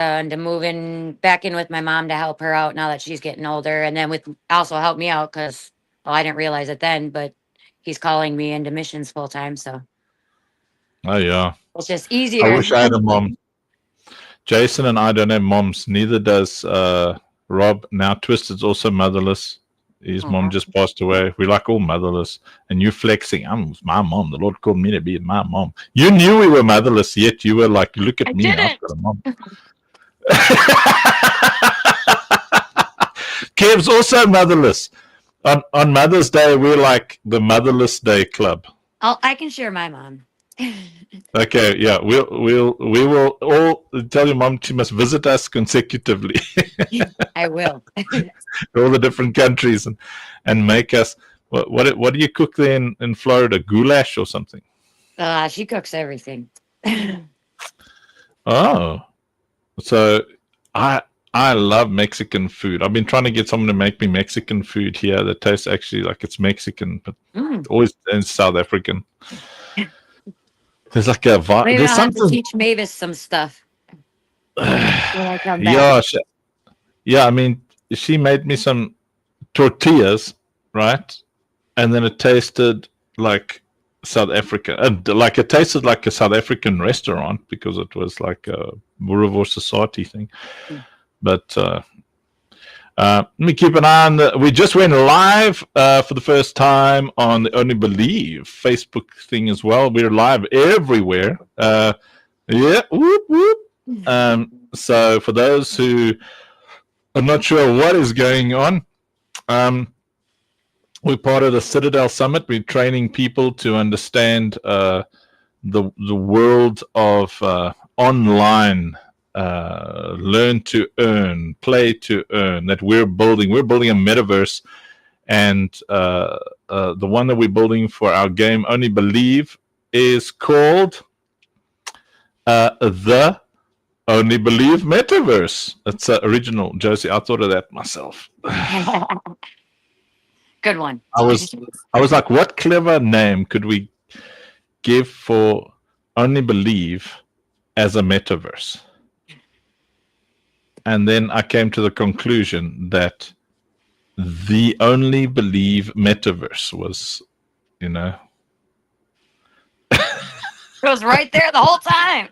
into moving back in with my mom to help her out now that she's getting older, and then with also help me out because I didn't realize it then, but he's calling me into missions full time, so Oh yeah. it's just I easier. wish I had a mom. Jason and I don't have moms. Neither does Rob. Now Twisted's also motherless. His mom just passed away. We're like all motherless. And you flexing, I'm my mom. The Lord called me to be my mom. You knew we were motherless, yet you were like, look at I me, didn't. I've got a mom. Kev's also motherless. On Mother's Day, we're like the Motherless Day Club. I can share my mom. Okay, yeah, we will all tell your mom she must visit us consecutively. I will. All the different countries and make us what do you cook there in Florida? Goulash or something? She cooks everything. Oh, so I love Mexican food. I've been trying to get someone to make me Mexican food here that tastes actually like it's Mexican, but always in South African. There's like a vibe. Maybe There's I'll have to something. teach Mavis some stuff. When I come Yeah, back. yeah. I mean, she made me some tortillas, right? And then it tasted like South Africa, and like it tasted like a South African restaurant because it was like a Boerewors society thing. But let me keep an eye on we just went live for the first time on the Only Believe Facebook thing as well. We're live everywhere. Yeah, whoop, whoop. So for those who are not sure what is going on, we're part of the Citadel Summit. We're training people to understand the world of online learn to earn, play to earn that we're building. We're building a metaverse, and the one that we're building for our game Only Believe is called the Only Believe Metaverse. It's original, Josie. I thought of that myself. Good one. I was like, what clever name could we give for Only Believe as a metaverse? And then I came to the conclusion that the Only Believe metaverse was, It was right there the whole time.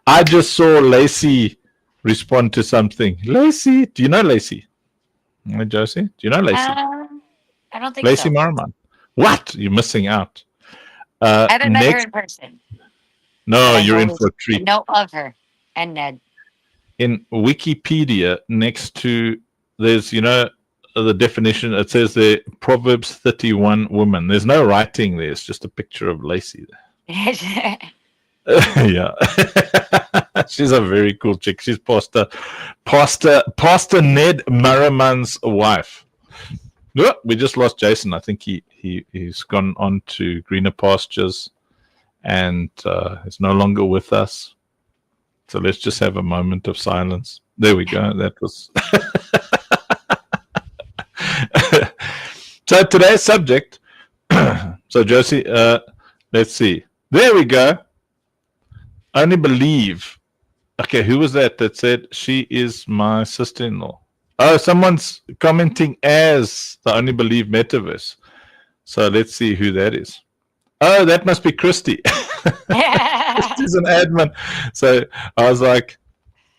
I just saw Lacey respond to something. Lacey, do you know Lacey? Hey, Josie, do you know Lacey? I don't think Lacey so. Marman. What? You're missing out. I haven't met her in person. No, you're in for a treat. I know of her and Ned. In Wikipedia, next to there's the definition. It says the Proverbs 31 woman. There's no writing there. It's just a picture of Lacey there. Yeah. She's a very cool chick. She's Pastor Ned Merriman's wife. Oh, we just lost Jason. I think he's gone on to greener pastures and is no longer with us. So let's just have a moment of silence. There we go. That was so today's subject. So Josie, let's see. There we go. Only Believe. Okay, who was that said she is my sister-in-law? Oh, someone's commenting as the Only Believe metaverse. So let's see who that is. Oh, that must be Christy. Christy's an admin. So I was like,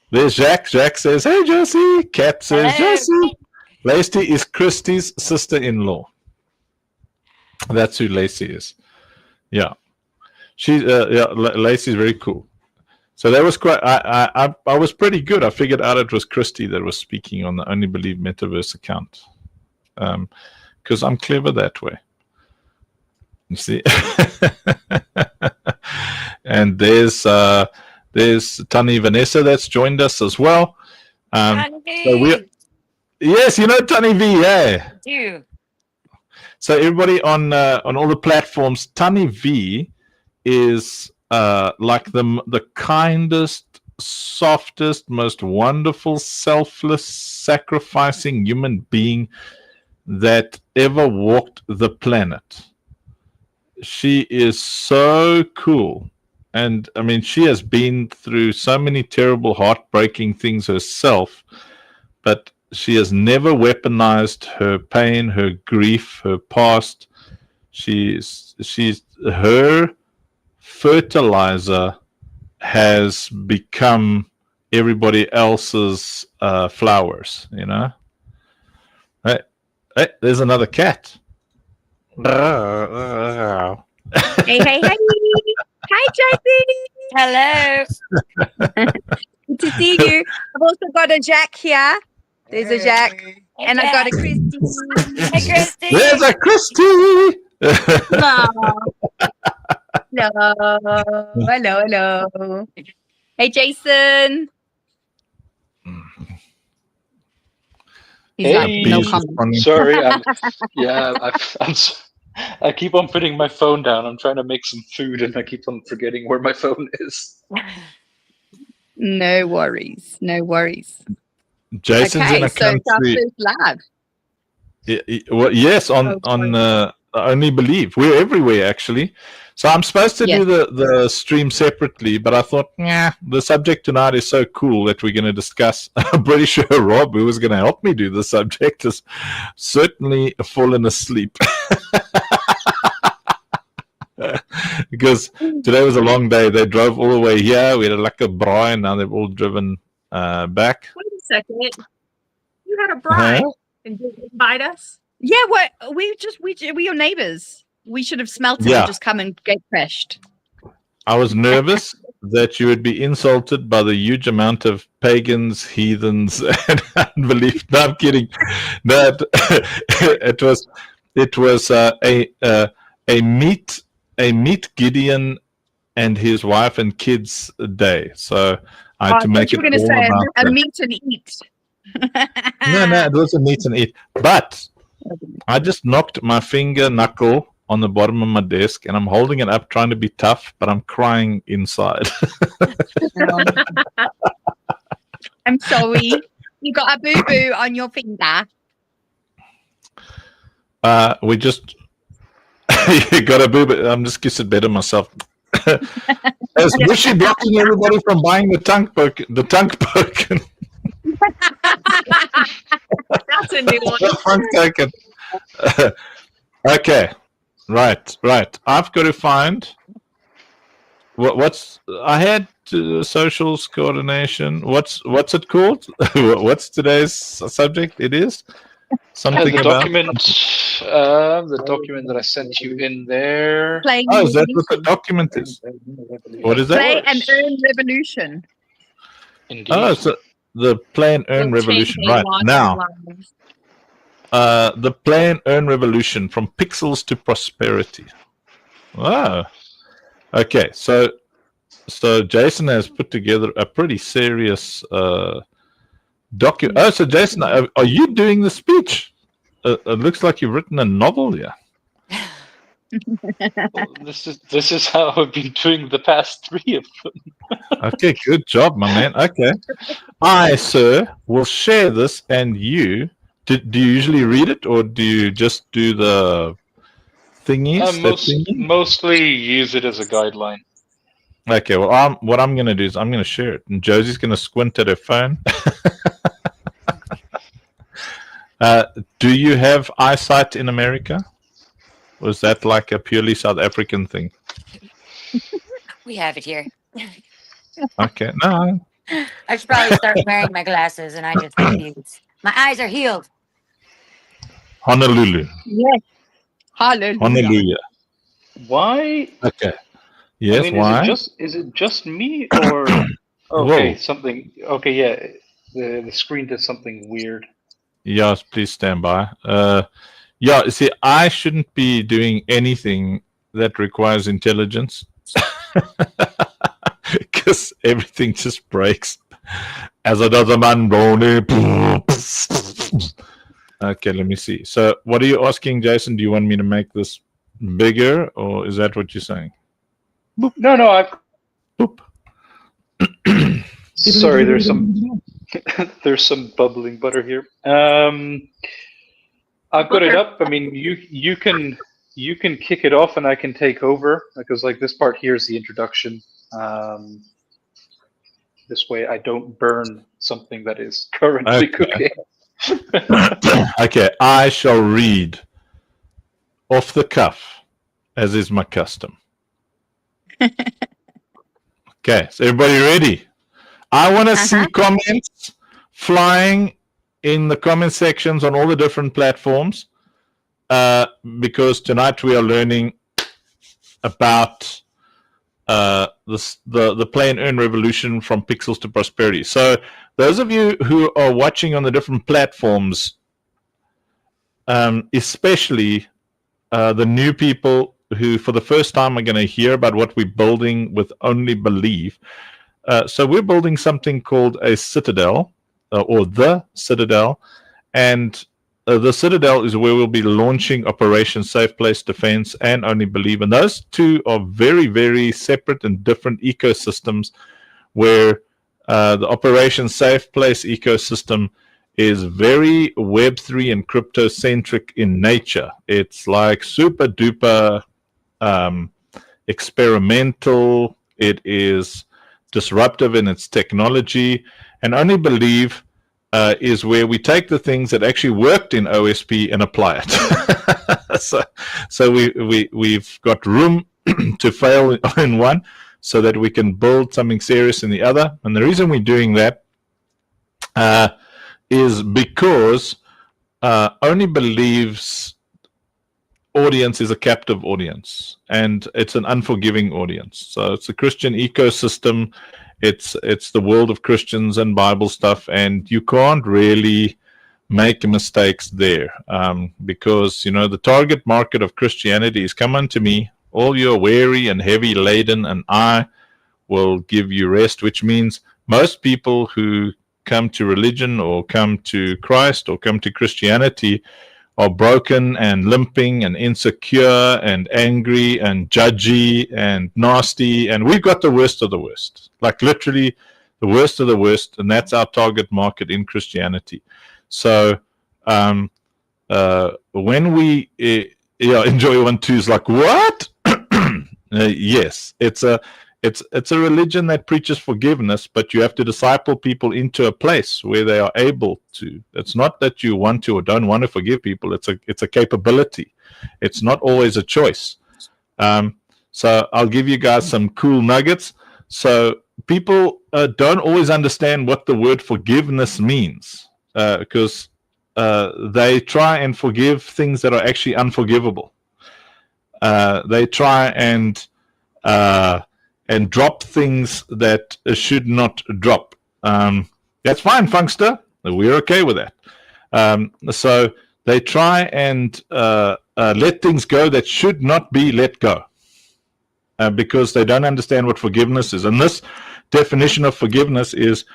there's Jacques. Jacques says, hey, Josie. Kat says, Hello. Josie. Lacey is Christy's sister-in-law. That's who Lacey is. Yeah. She's Lacey's very cool. So that was quite. I was pretty good. I figured out it was Christy that was speaking on the Only Believe Metaverse account, because I'm clever that way. You see, and there's Tani Vanessa that's joined us as well. So yes, Tani V. Yeah. Do. So everybody on all the platforms, Tani V is like the kindest, softest, most wonderful, selfless, sacrificing human being that ever walked the planet. She is so cool And I mean, she has been through so many terrible, heartbreaking things herself, but she has never weaponized her pain, her grief, her past. She's her fertilizer has become everybody else's flowers, you know. Hey, hey, there's another cat. Hey, hey, hey. Hi, Jason. Hello. Good to see you. I've also got a Jack here. There's a Jack. And I got a Christy. Hey, Christy. There's a Christy. Hello, hello. Hey, Jason. He's like, Hey. no He's comment. responding. Sorry, I keep on putting my phone down. I'm trying to make some food, and I keep on forgetting where my phone is. No worries. No worries. Jason's Okay, in a so it's our country. first live. Well, yes, on Only Believe. We're everywhere actually. So I'm supposed to Yeah. do the stream separately, but I thought, yeah, the subject tonight is so cool that we're going to discuss. I'm pretty sure Rob, who was going to help me do the subject, has certainly fallen asleep. Because today was a long day. They drove all the way here. We had like a braai, and now they've all driven back. Wait a second. You had a bride and didn't invite us? Yeah, what we your neighbors. We should have smelt it Yeah. and just come and get crashed. I was nervous that you would be insulted by the huge amount of pagans, heathens, and unbelief. No, I'm kidding. No, it was a meet Gideon and his wife and kids day. So I had to make you it were going to all say about a that. meet and eat. No, it was a meet and eat. But I just knocked my finger knuckle on the bottom of my desk, and I'm holding it up, trying to be tough, but I'm crying inside. I'm sorry. You got a boo boo on your finger. We just you got a boob. I'm just kissing better myself. As Bushy blocking everybody from buying the tank poke. That's a new one. The front token. Okay, right. I've got to find what's I had socials coordination. What's it called? What's today's subject? It is something the about. document that I sent you in there. Play, Oh, is that what the document is? What is that? play and earn revolution. Indeed. Oh, so the Play and Earn You'll change Revolution. their Right lives now, lives. the Play and Earn Revolution from pixels to prosperity. Wow. Okay, so Jason has put together a pretty serious document. Oh, so Jason, are you doing the speech? It looks like you've written a novel here. Well, this is how I've been doing the past 3 of them. Okay, good job, my man. Okay. I, sir, will share this, and you. Do you usually read it, or do you just do the thingies? the thingy? Mostly use it as a guideline. Okay, well, what I'm going to do is I'm going to share it, and Josie's going to squint at her phone. Do you have eyesight in America? Was that like a purely South African thing? We have it here. Okay, no. I should probably start wearing my glasses, and I just refuse. My eyes are healed. Honolulu. Yes. Hallelujah. Honolulu. Why? Okay. Yes, I mean, why? is it just me or okay, Whoa. something okay, yeah. The screen did something weird. Yes, please stand by. Yeah, see, I shouldn't be doing anything that requires intelligence because everything just breaks. As a does a man brony. Okay, let me see. So, what are you asking, Jason? Do you want me to make this bigger, or is that what you're saying? No, I've Boop. sorry, there's some bubbling butter here. I've got it up. I mean, you can kick it off, and I can take over because like this part here is the introduction, This way I don't burn something that is currently cooking. Okay, I shall read off the cuff, as is my custom. Okay, so everybody ready? I want to see comments flying in the comment sections on all the different platforms, because tonight we are learning about the play and earn revolution from pixels to prosperity. So those of you who are watching on the different platforms, especially the new people who for the first time are going to hear about what we're building with Only Believe. So we're building something called a Citadel, or the Citadel, and the Citadel is where we'll be launching Operation Safe Place Defense and Only Believe. And those two are very, very separate and different ecosystems, where the Operation Safe Place ecosystem is very Web3 and crypto-centric in nature. It's like super duper experimental. It is disruptive in its technology. And Only Believe is where we take the things that actually worked in OSP and apply it. so we've got room to fail in one so that we can build something serious in the other. And the reason we're doing that is because Only Believe's audience is a captive audience, and it's an unforgiving audience. So it's a Christian ecosystem. It's the world of Christians and Bible stuff, and you can't really make mistakes there, because the target market of Christianity is, come unto me, all you are weary and heavy laden, and I will give you rest. Which means most people who come to religion or come to Christ or come to Christianity are broken and limping and insecure and angry and judgy and nasty, and we've got the worst of the worst, like literally the worst of the worst, and that's our target market in Christianity. So when we enjoy 1-2 is like, what? Yes, it's a religion that preaches forgiveness, but you have to disciple people into a place where they are able to. It's not that you want to or don't want to forgive people. It's a capability. It's not always a choice. So I'll give you guys some cool nuggets. So people don't always understand what the word forgiveness means, because they try and forgive things that are actually unforgivable. They try and drop things that should not drop. That's fine, Funkster. We're okay with that. So they try and let things go that should not be let go, because they don't understand what forgiveness is. And this definition of forgiveness is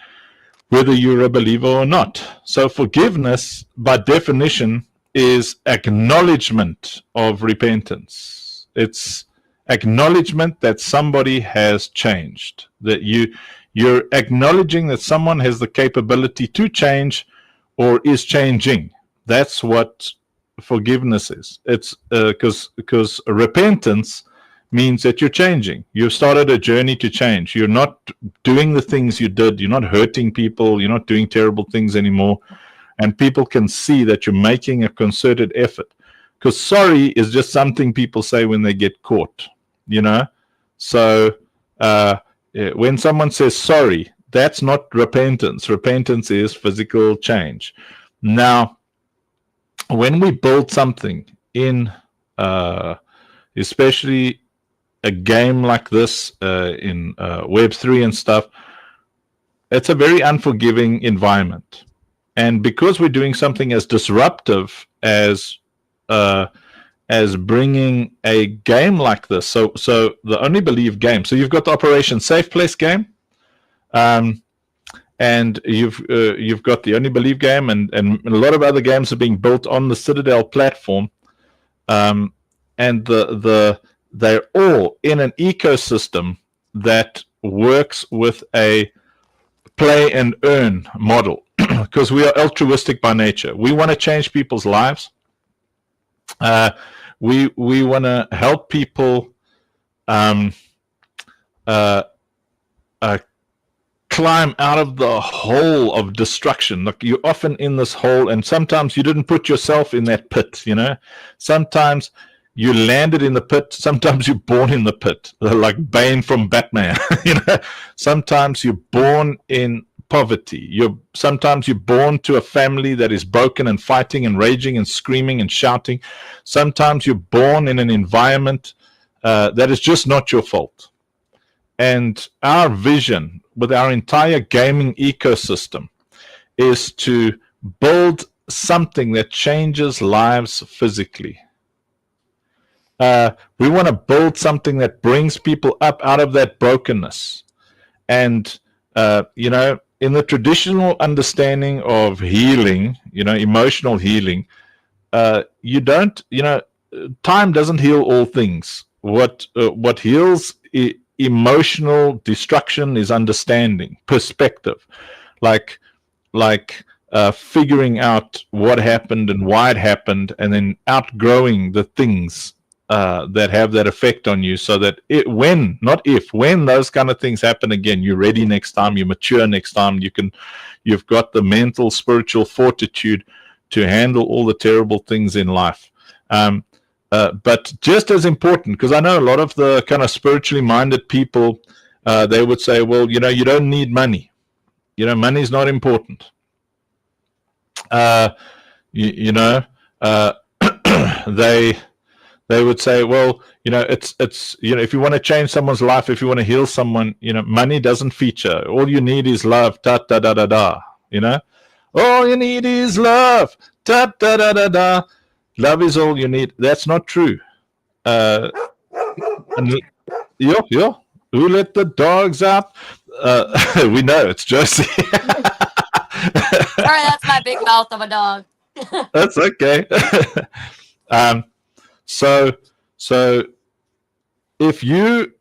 whether you're a believer or not. So forgiveness, by definition, is acknowledgement of repentance. It's acknowledgement that somebody has changed, that you're acknowledging that someone has the capability to change or is changing. That's what forgiveness is. It's because repentance means that you're changing. You've started a journey to change. You're not doing the things you did. You're not hurting people. You're not doing terrible things anymore. And people can see that you're making a concerted effort. Because sorry is just something people say when they get caught, So when someone says sorry, that's not repentance. Repentance is physical change. Now, when we build something in, especially a game like this in Web3 and stuff, it's a very unforgiving environment. And because we're doing something as disruptive as bringing a game like this, so the Only Believe game. So you've got the Operation Safe Place game, and you've got the Only Believe game, and a lot of other games are being built on the Citadel platform, and they're all in an ecosystem that works with a play and earn model, because we are altruistic by nature. We want to change people's lives. We want to help people climb out of the hole of destruction. Like, you're often in this hole, and sometimes you didn't put yourself in that pit, you know. Sometimes you landed in the pit, sometimes you're born in the pit, like Bane from Batman. You know, sometimes you're born in poverty. Sometimes you're born to a family that is broken and fighting and raging and screaming and shouting. Sometimes you're born in an environment that is just not your fault. And our vision with our entire gaming ecosystem is to build something that changes lives physically. We want to build something that brings people up out of that brokenness. And, you know, in the traditional understanding of healing, you know, emotional healing, you don't, you know, time doesn't heal all things. What heals emotional destruction is understanding, perspective, like figuring out what happened and why it happened, and then outgrowing the things that have that effect on you, so that when those kind of things happen again, you're ready next time, you mature next time, you've got the mental, spiritual fortitude to handle all the terrible things in life. But just as important, because I know a lot of the kind of spiritually minded people, they would say, well, you know, you don't need money. You know, money is not important. They would say, well, you know, it's you know, if you want to change someone's life, if you want to heal someone, you know, money doesn't feature. All you need is love. Da da da da da. You know, all you need is love. Da da da da da. Love is all you need. That's not true. Who let the dogs out? We know it's Josie. Sorry, that's my big mouth of a dog. That's okay. So if you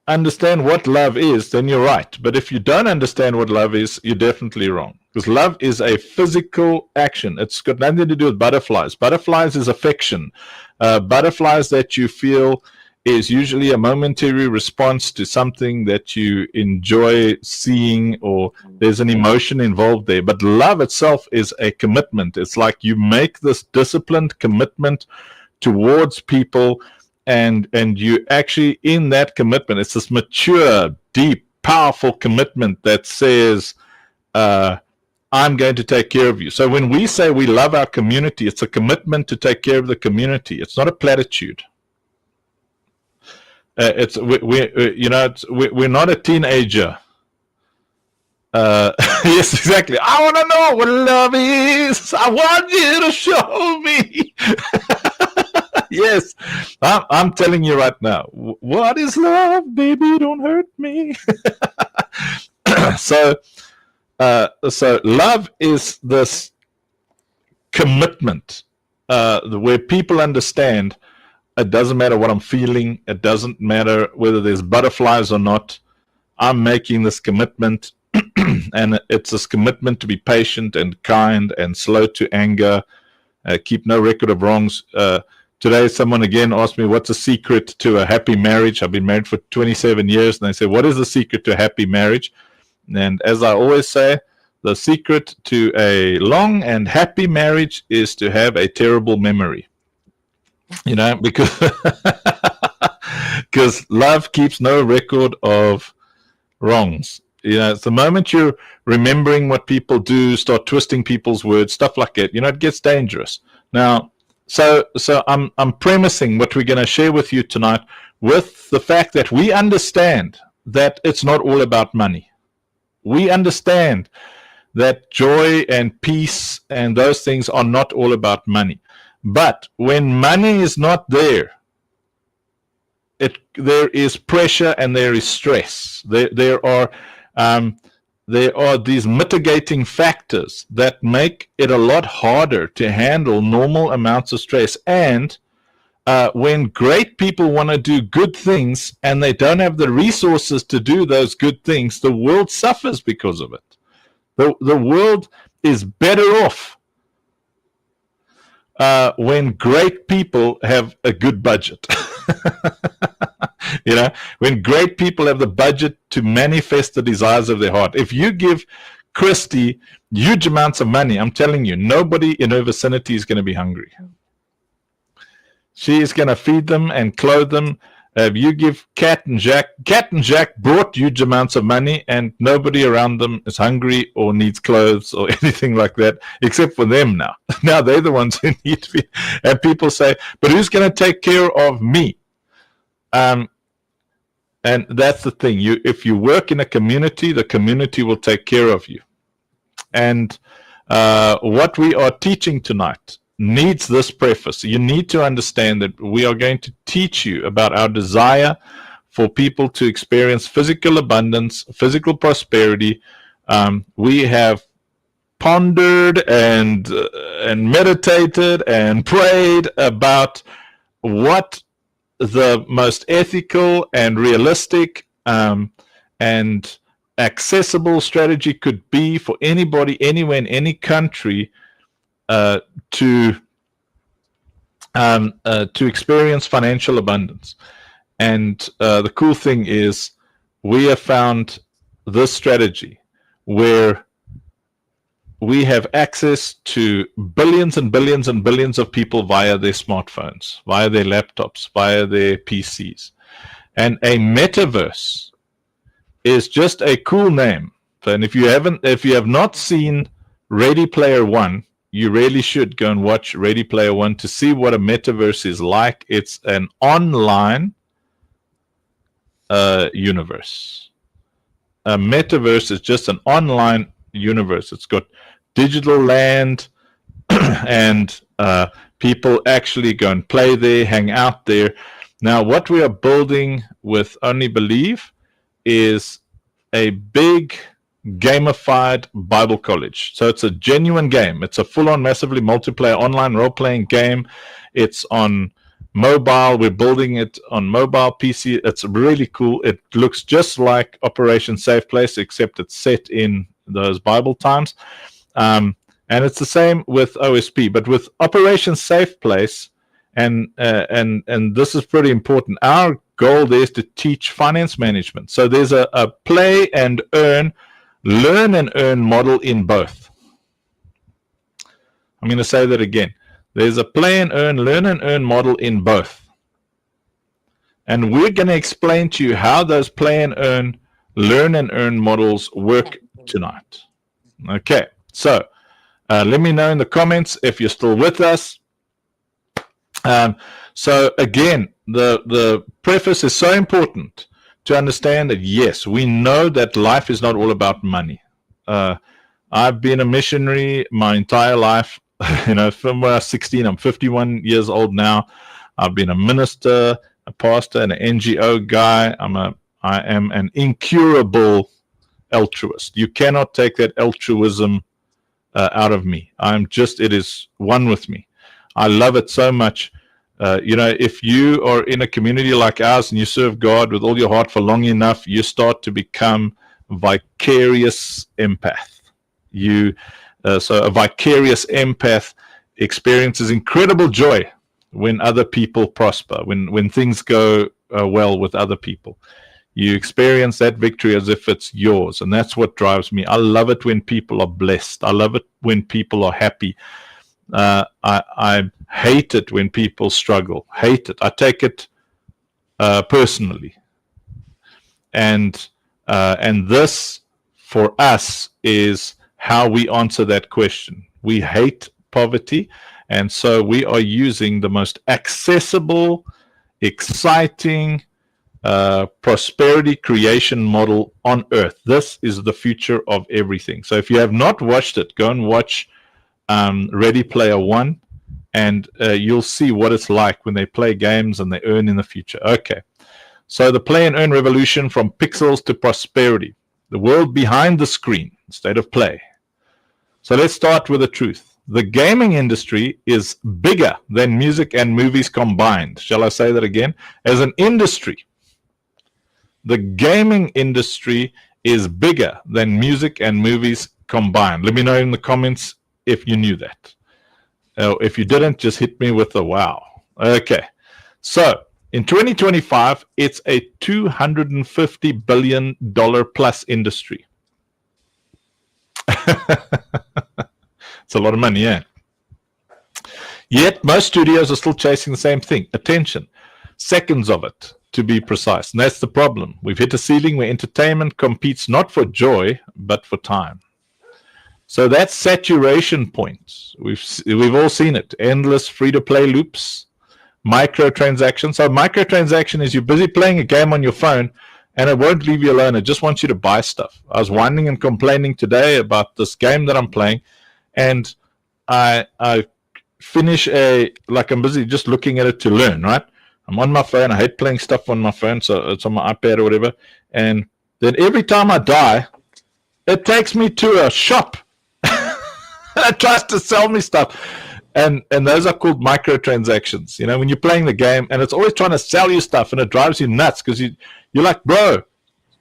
understand what love is, then you're right. But if you don't understand what love is, you're definitely wrong. Because love is a physical action. It's got nothing to do with butterflies. Butterflies is affection. Butterflies that you feel is usually a momentary response to something that you enjoy seeing, or there's an emotion involved there. But love itself is a commitment. It's like you make this disciplined commitment towards people, and you actually, in that commitment, it's this mature, deep, powerful commitment that says, I'm going to take care of you. So when we say we love our community, it's a commitment to take care of the community. It's not a platitude. We're not a teenager. Yes, exactly. I want to know what love is. I want you to show me. Yes, I'm telling you right now. What is love, baby? Don't hurt me. So love is this commitment where people understand it doesn't matter what I'm feeling. It doesn't matter whether there's butterflies or not. I'm making this commitment, and it's this commitment to be patient and kind and slow to anger, keep no record of wrongs. Today, someone again asked me, what's the secret to a happy marriage? I've been married for 27 years, and they say, what is the secret to a happy marriage? And as I always say, the secret to a long and happy marriage is to have a terrible memory. You know, because love keeps no record of wrongs. You know, it's the moment you're remembering what people do, start twisting people's words, stuff like that, you know, it gets dangerous. Now, so I'm premising what we're going to share with you tonight with the fact that we understand that it's not all about money. We understand that joy and peace and those things are not all about money. But when money is not there, there is pressure and there is stress. There are these mitigating factors that make it a lot harder to handle normal amounts of stress. And when great people want to do good things and they don't have the resources to do those good things, the world suffers because of it. The world is better off when great people have a good budget. You know, when great people have the budget to manifest the desires of their heart. If you give Christy huge amounts of money, I'm telling you, nobody in her vicinity is going to be hungry. She is going to feed them and clothe them. You give Cat and Jack brought huge amounts of money, and nobody around them is hungry or needs clothes or anything like that, except for them now. Now they're the ones who need to be. And people say, but who's going to take care of me? And that's the thing. If you work in a community, the community will take care of you. And what we are teaching tonight needs this preface. You need to understand that we are going to teach you about our desire for people to experience physical abundance, physical prosperity. We have pondered and meditated and prayed about what the most ethical and realistic and accessible strategy could be for anybody, anywhere, in any country to experience financial abundance. And the cool thing is we have found this strategy where we have access to billions and billions and billions of people via their smartphones, via their laptops, via their PCs. And a metaverse is just a cool name. And if you have not seen Ready Player One, you really should go and watch Ready Player One to see what a metaverse is like. It's an online universe. A metaverse is just an online universe. It's got digital land and people actually go and play there, hang out there. Now, what we are building with Only Believe is a big gamified Bible college. So it's a genuine game. It's a full-on, massively multiplayer online role-playing game. It's on mobile. We're building it on mobile PC. It's really cool. It looks just like Operation Safe Place, except it's set in those Bible times. And it's the same with OSP. But with Operation Safe Place, and this is pretty important, our goal there is to teach finance management. So there's a play and earn, learn and earn model in both. I'm going to say that again. There's a play and earn, learn and earn model in both. And we're going to explain to you how those play and earn, learn and earn models work tonight. Okay, so let me know in the comments if you're still with us. So again, the preface is so important to understand that, yes, we know that life is not all about money. I've been a missionary my entire life. You know, from when I was 16, I'm 51 years old now. I've been a minister, a pastor, and an NGO guy. I am an incurable altruist. You cannot take that altruism out of me. It is one with me. I love it so much. You know, if you are in a community like ours and you serve God with all your heart for long enough, you start to become vicarious empath. So a vicarious empath experiences incredible joy when other people prosper, when things go well with other people. You experience that victory as if it's yours, and that's what drives me. I love it when people are blessed. I love it when people are happy. I hate it when people struggle. Hate it. I take it personally. And this, for us, is how we answer that question. We hate poverty, and so we are using the most accessible, exciting prosperity creation model on earth. This is the future of everything. So if you have not watched it, go and watch Ready Player One, and you'll see what it's like when they play games and they earn in the future. Okay, so the play and earn revolution from pixels to prosperity. The world behind the screen, state of play. So let's start with the truth. The gaming industry is bigger than music and movies combined. Shall I say that again? As an industry, the gaming industry is bigger than music and movies combined. Let me know in the comments if you knew that. If you didn't, just hit me with a wow. Okay, so In 2025, it's a $250 billion plus industry. It's a lot of money, yeah. Yet most studios are still chasing the same thing, attention. Seconds of it, to be precise. And that's the problem. We've hit a ceiling where entertainment competes not for joy, but for time. So that's saturation point. We've all seen it. Endless free-to-play loops, microtransactions. So microtransaction is you're busy playing a game on your phone, and it won't leave you alone. It just wants you to buy stuff. I was whining and complaining today about this game that I'm playing, and I finish I'm busy just looking at it to learn, right? I'm on my phone. I hate playing stuff on my phone, so it's on my iPad or whatever. And then every time I die, it takes me to a shop. It tries to sell me stuff. And those are called microtransactions. You know, when you're playing the game and it's always trying to sell you stuff and it drives you nuts because you're like, bro,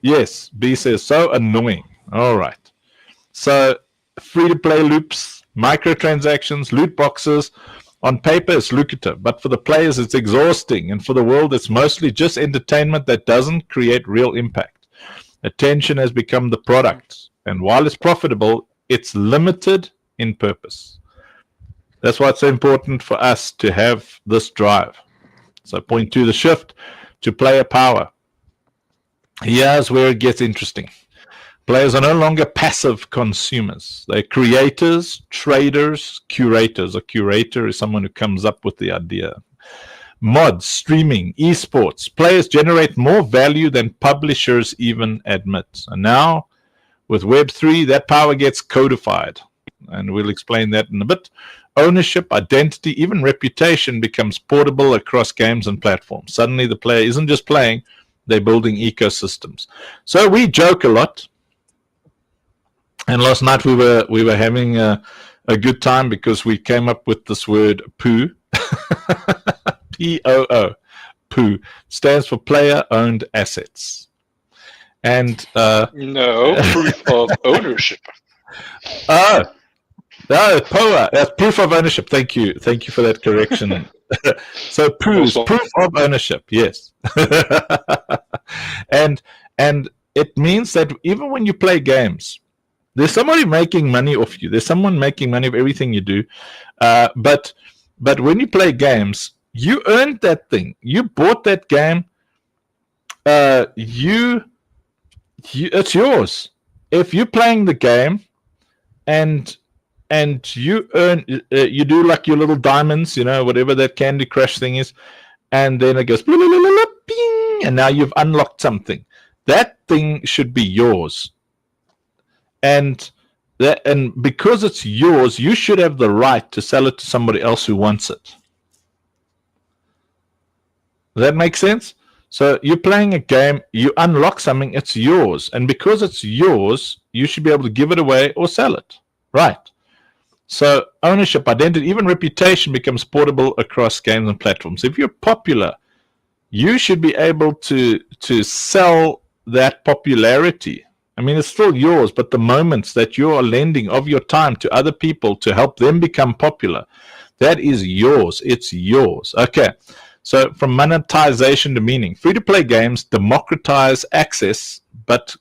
yes, B says, so annoying. All right. So free-to-play loops, microtransactions, loot boxes, on paper it's lucrative, but for the players it's exhausting, and for the world it's mostly just entertainment that doesn't create real impact. Attention has become the product, and while it's profitable, it's limited in purpose. That's why it's so important for us to have this drive. So point to the shift to player power. Here's where it gets interesting. Players are no longer passive consumers. They're creators, traders, curators. A curator is someone who comes up with the idea. Mods, streaming, esports. Players generate more value than publishers even admit. And now, with Web3, that power gets codified. And we'll explain that in a bit. Ownership, identity, even reputation becomes portable across games and platforms. Suddenly the player isn't just playing, they're building ecosystems. So we joke a lot. And last night we were having a good time because we came up with this word poo. P-O-O. Poo. Stands for player-owned assets. And no, proof of ownership. Oh, no, POA. That's proof of ownership. Thank you for that correction. So proof of ownership. Yes. and it means that even when you play games, there's somebody making money off you. There's someone making money of everything you do. But when you play games, you earned that thing. You bought that game. It's yours. If you're playing the game and you earn, you do like your little diamonds, you know, whatever that Candy Crush thing is, and then it goes blah, blah, blah, blah, bing, and now you've unlocked something. That thing should be yours. And because it's yours, you should have the right to sell it to somebody else who wants it. Does that make sense? So you're playing a game, you unlock something, it's yours. And because it's yours, you should be able to give it away or sell it. Right. So ownership, identity, even reputation becomes portable across games and platforms. If you're popular, you should be able to sell that popularity. I mean, it's still yours, but the moments that you are lending of your time to other people to help them become popular, that is yours. It's yours. Okay. So from monetization to meaning, free-to-play games democratize access, but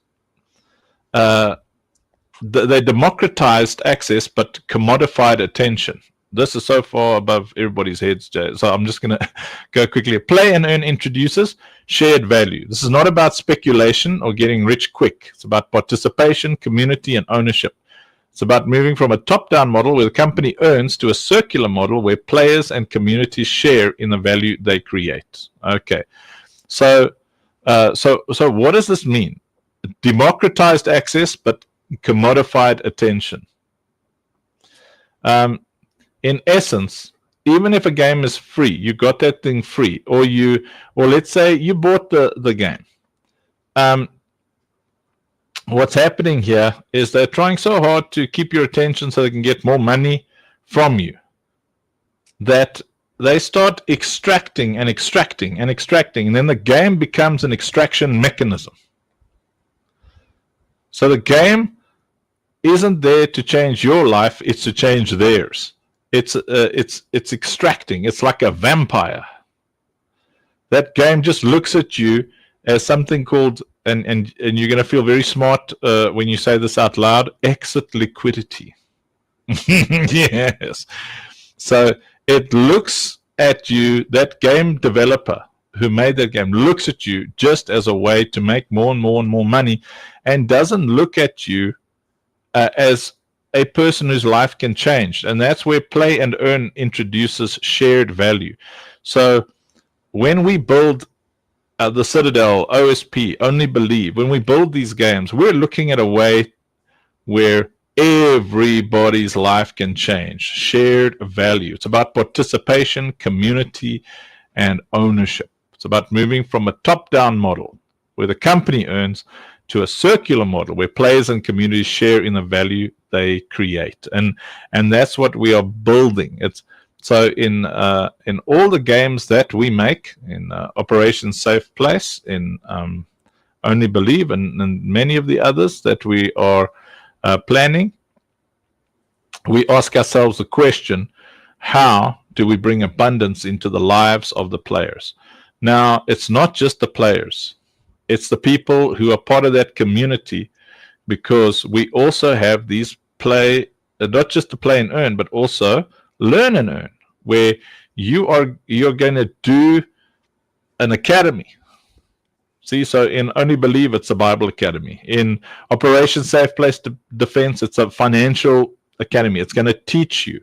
they democratized access, but commodified attention. This is so far above everybody's heads, Jay. So I'm just going to go quickly. Play and earn introduces shared value. This is not about speculation or getting rich quick. It's about participation, community, and ownership. It's about moving from a top-down model where the company earns to a circular model where players and communities share in the value they create. Okay. So what does this mean? Democratized access, but commodified attention. In essence, even if a game is free, you got that thing free, or let's say you bought the game. What's happening here is they're trying so hard to keep your attention so they can get more money from you that they start extracting and extracting and extracting, and then the game becomes an extraction mechanism. So the game isn't there to change your life, it's to change theirs. It's extracting. It's like a vampire. That game just looks at you as something called, and you're going to feel very smart when you say this out loud, exit liquidity. Yes. So it looks at you, that game developer who made that game looks at you just as a way to make more and more and more money, and doesn't look at you as a person whose life can change. And that's where Play and Earn introduces shared value. So when we build the Citadel, OSP, Only Believe, when we build these games, we're looking at a way where everybody's life can change. Shared value. It's about participation, community, and ownership. It's about moving from a top-down model where the company earns to a circular model where players and communities share in the value they create. And that's what we are building. It's so in all the games that we make, in Operation Safe Place, in Only Believe, and many of the others that we are planning, we ask ourselves the question, how do we bring abundance into the lives of the players? Now, it's not just the players. It's the people who are part of that community, because we also have these play, not just to play and earn, but also learn and earn, where you're going to do an academy. See, so in Only Believe, it's a Bible academy. In Operation Safe Place Defense, it's a financial academy. It's going to teach you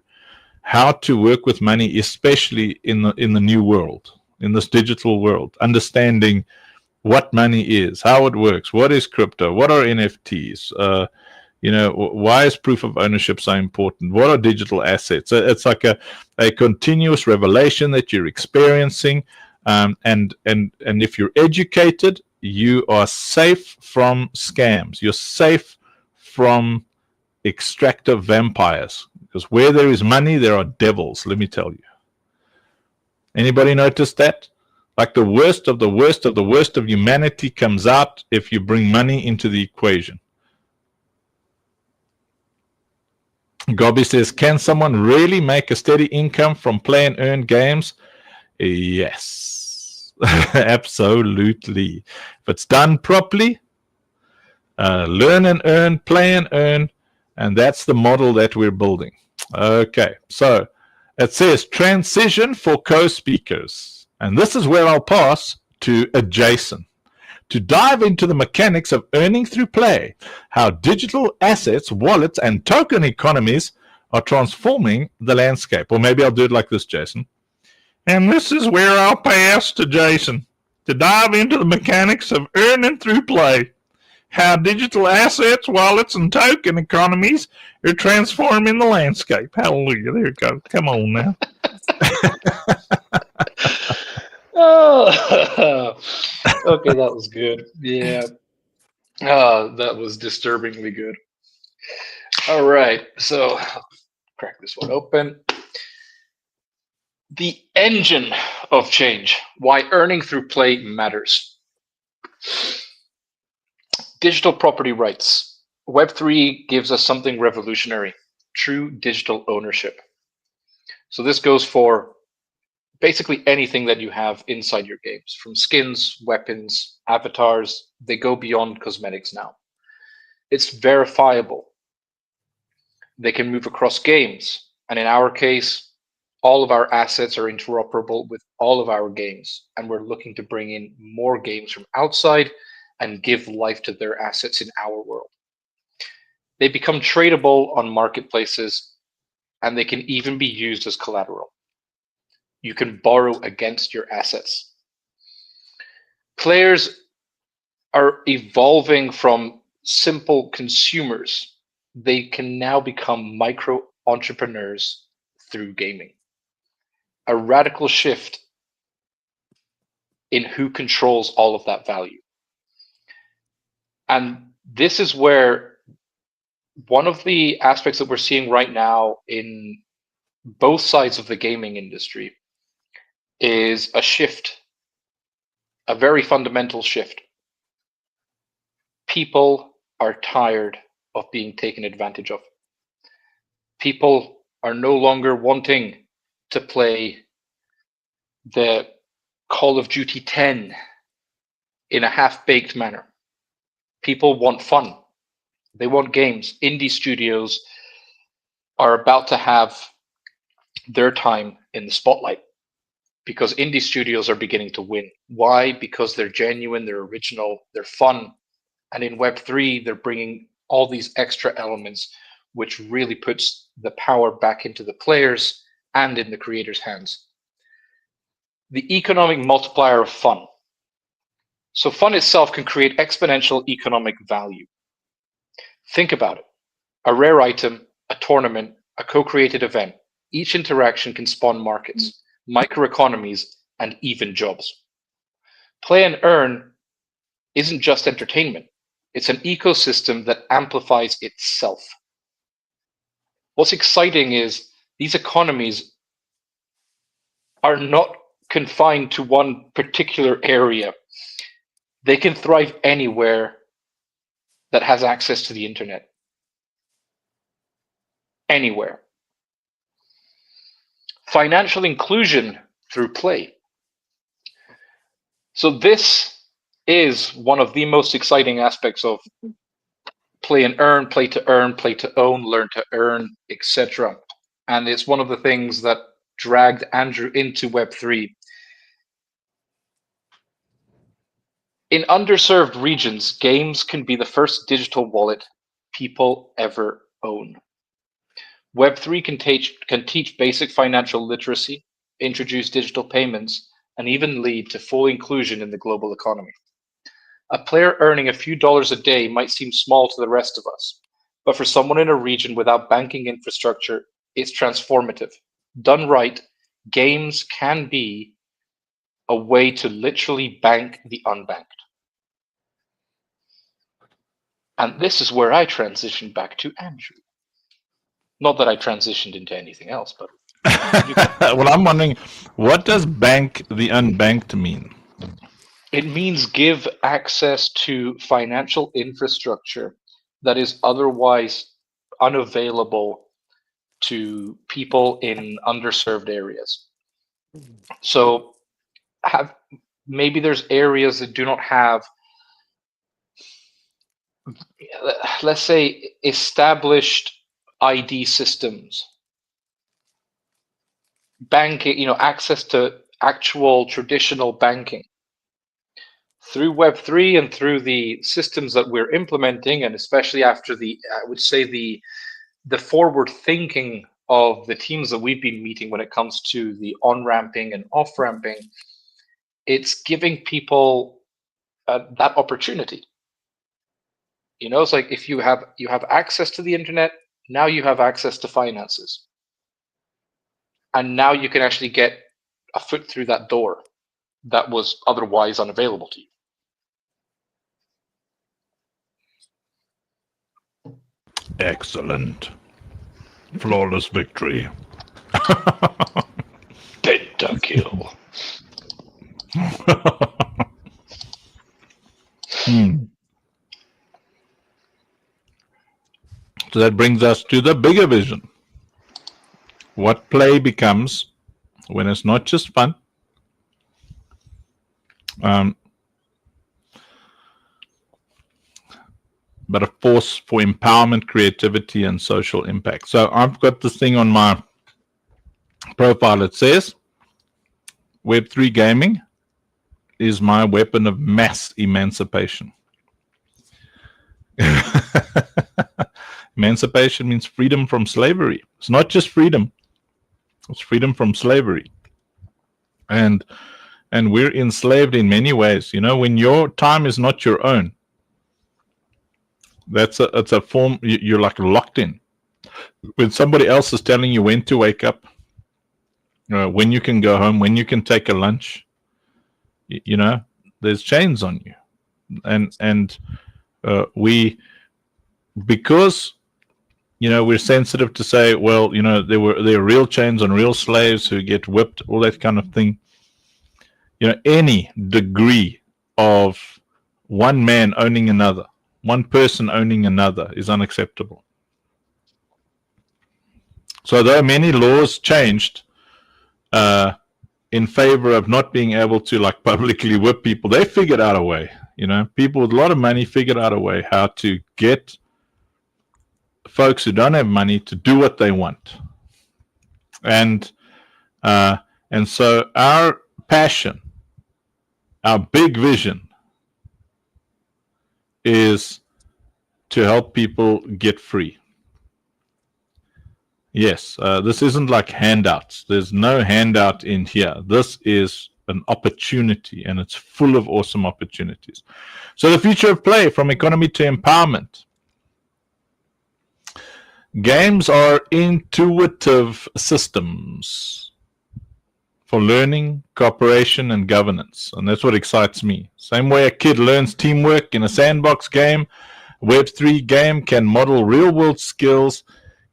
how to work with money, especially in the new world, in this digital world, understanding what money is, how it works, what is crypto, what are NFTs, why is proof of ownership so important, what are digital assets. It's like a continuous revelation that you're experiencing, and if you're educated, you are safe from scams, you're safe from extractive vampires, because where there is money, there are devils, let me tell you. Anybody notice that? Like the worst of the worst of the worst of humanity comes out if you bring money into the equation. Gobby says, can someone really make a steady income from play and earn games? Yes, absolutely. If it's done properly, learn and earn, play and earn, and that's the model that we're building. Okay, so it says transition for co-speakers. And this is where I'll pass to Jason to dive into the mechanics of earning through play, how digital assets, wallets, and token economies are transforming the landscape. Or maybe I'll do it like this, Jason. And this is where I'll pass to Jason to dive into the mechanics of earning through play, how digital assets, wallets, and token economies are transforming the landscape. Hallelujah. There you go. Come on now. Oh, okay, that was good. Yeah. That was disturbingly good. All right, so crack this one open. The engine of change, why earning through play matters. Digital property rights. Web3 gives us something revolutionary, true digital ownership. So this goes for basically anything that you have inside your games, from skins, weapons, avatars. They go beyond cosmetics now. It's verifiable. They can move across games. And in our case, all of our assets are interoperable with all of our games. And we're looking to bring in more games from outside and give life to their assets in our world. They become tradable on marketplaces, and they can even be used as collateral. You can borrow against your assets. Players are evolving from simple consumers. They can now become micro entrepreneurs through gaming. A radical shift in who controls all of that value. And this is where one of the aspects that we're seeing right now in both sides of the gaming industry is a shift, a very fundamental shift. People are tired of being taken advantage of. People are no longer wanting to play the Call of Duty 10 in a half-baked manner. People want fun. They want games. Indie studios are about to have their time in the spotlight because indie studios are beginning to win. Why? Because they're genuine, they're original, they're fun. And in Web3, they're bringing all these extra elements, which really puts the power back into the players and in the creators' hands. The economic multiplier of fun. So fun itself can create exponential economic value. Think about it. A rare item, a tournament, a co-created event. Each interaction can spawn markets, microeconomies, and even jobs. Play and earn isn't just entertainment. It's an ecosystem that amplifies itself. What's exciting is these economies are not confined to one particular area. They can thrive anywhere that has access to the internet. Anywhere. Financial inclusion through play. So this is one of the most exciting aspects of play and earn, play to earn, play to own, learn to earn, etc. And it's one of the things that dragged Andrew into Web3. In underserved regions, games can be the first digital wallet people ever own. Web3 can teach basic financial literacy, introduce digital payments, and even lead to full inclusion in the global economy. A player earning a few dollars a day might seem small to the rest of us, but for someone in a region without banking infrastructure, it's transformative. Done right, games can be a way to literally bank the unbanked. And this is where I transitioned back to Andrew. Not that I transitioned into anything else, but... Well, I'm wondering, what does bank the unbanked mean? It means give access to financial infrastructure that is otherwise unavailable to people in underserved areas. So maybe there's areas that do not have, let's say, established ID systems, banking, access to actual traditional banking. Through Web3 and through the systems that we're implementing, and especially after I would say the forward thinking of the teams that we've been meeting when it comes to the on-ramping and off-ramping, it's giving people that opportunity. It's like if you have access to the internet, now you have access to finances. And now you can actually get a foot through that door that was otherwise unavailable to you. Excellent. Flawless victory. Pentakill. So that brings us to the bigger vision. What play becomes when it's not just fun, but a force for empowerment, creativity, and social impact. So I've got this thing on my profile. It says, Web3 gaming is my weapon of mass emancipation. Emancipation means freedom from slavery. It's not just freedom. It's freedom from slavery. And we're enslaved in many ways. When your time is not your own, it's a form, you're like locked in. When somebody else is telling you when to wake up, when you can go home, when you can take a lunch, there's chains on you. And because we're sensitive to say, well, there are real chains on real slaves who get whipped, all that kind of thing. Any degree of one man owning another, one person owning another is unacceptable. So though many laws changed in favor of not being able to like publicly whip people. They figured out a way. People with a lot of money figured out a way how to get folks who don't have money to do what they want. And so our passion, our big vision is to help people get free. Yes, this isn't like handouts. There's no handout in here. This is an opportunity, and it's full of awesome opportunities. So the future of play, from economy to empowerment. Games are intuitive systems for learning, cooperation, and governance. And that's what excites me. Same way a kid learns teamwork in a sandbox game, Web3 game can model real-world skills,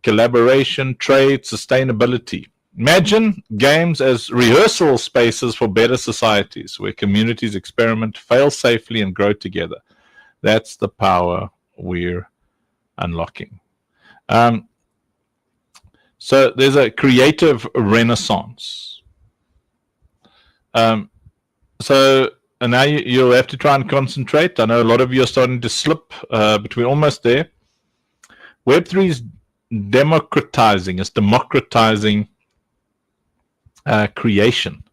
collaboration, trade, sustainability. Imagine games as rehearsal spaces for better societies where communities experiment, fail safely, and grow together. That's the power we're unlocking. So there's a creative renaissance. So now you'll have to try and concentrate. I know a lot of you are starting to slip, but we're almost there. Web3 is democratizing creation.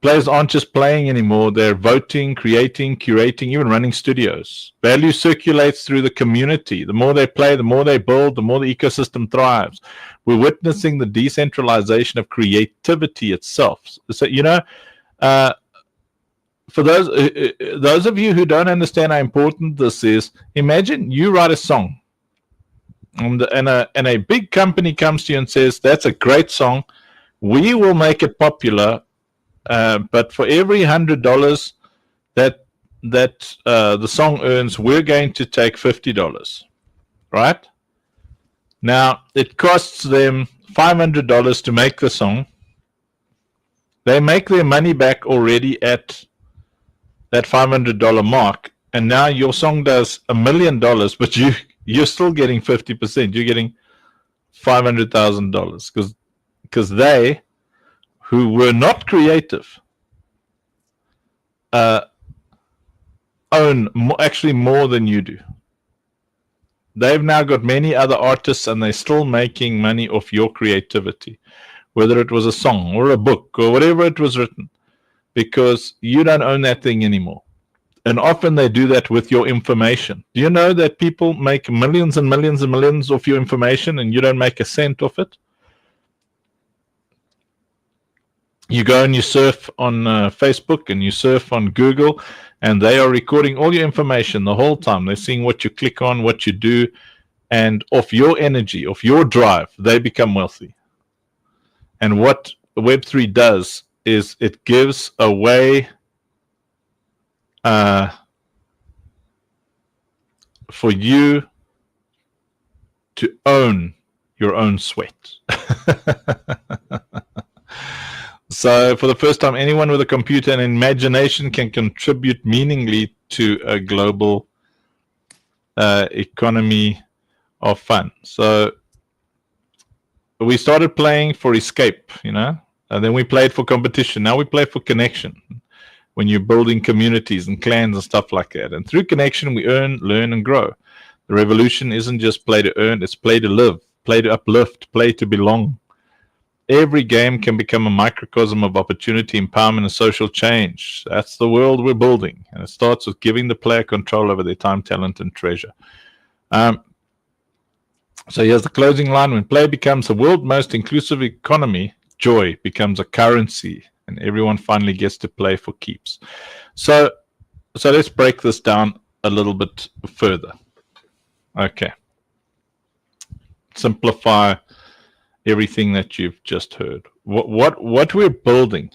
Players aren't just playing anymore. They're voting, creating, curating, even running studios. Value circulates through the community. The more they play, the more they build, the more the ecosystem thrives. We're witnessing the decentralization of creativity itself. So, for those of you who don't understand how important this is, imagine you write a song and a big company comes to you and says, that's a great song. We will make it popular. But for every $100 that the song earns, we're going to take $50, right? Now, it costs them $500 to make the song. They make their money back already at that $500 mark, and now your song does $1 million, but you're still getting 50%. You're getting $500,000 because they, who were not creative, own actually more than you do. They've now got many other artists, and they're still making money off your creativity, whether it was a song or a book or whatever it was written, because you don't own that thing anymore. And often they do that with your information. Do you know that people make millions and millions and millions off your information, and you don't make a cent off it? You go and you surf on Facebook and you surf on Google, and they are recording all your information the whole time. They're seeing what you click on, what you do, and off your energy, off your drive, they become wealthy. And what Web3 does is it gives a way for you to own your own sweat. So for the first time, anyone with a computer and imagination can contribute meaningfully to a global economy of fun. So we started playing for escape, and then we played for competition. Now we play for connection, when you're building communities and clans and stuff like that. And through connection, we earn, learn, and grow. The revolution isn't just play to earn, it's play to live, play to uplift, play to belong. Every game can become a microcosm of opportunity, empowerment, and social change. That's the world we're building. And it starts with giving the player control over their time, talent, and treasure. So here's the closing line. When play becomes the world's most inclusive economy, joy becomes a currency, and everyone finally gets to play for keeps. So let's break this down a little bit further. Okay. Simplify everything that you've just heard. What we're building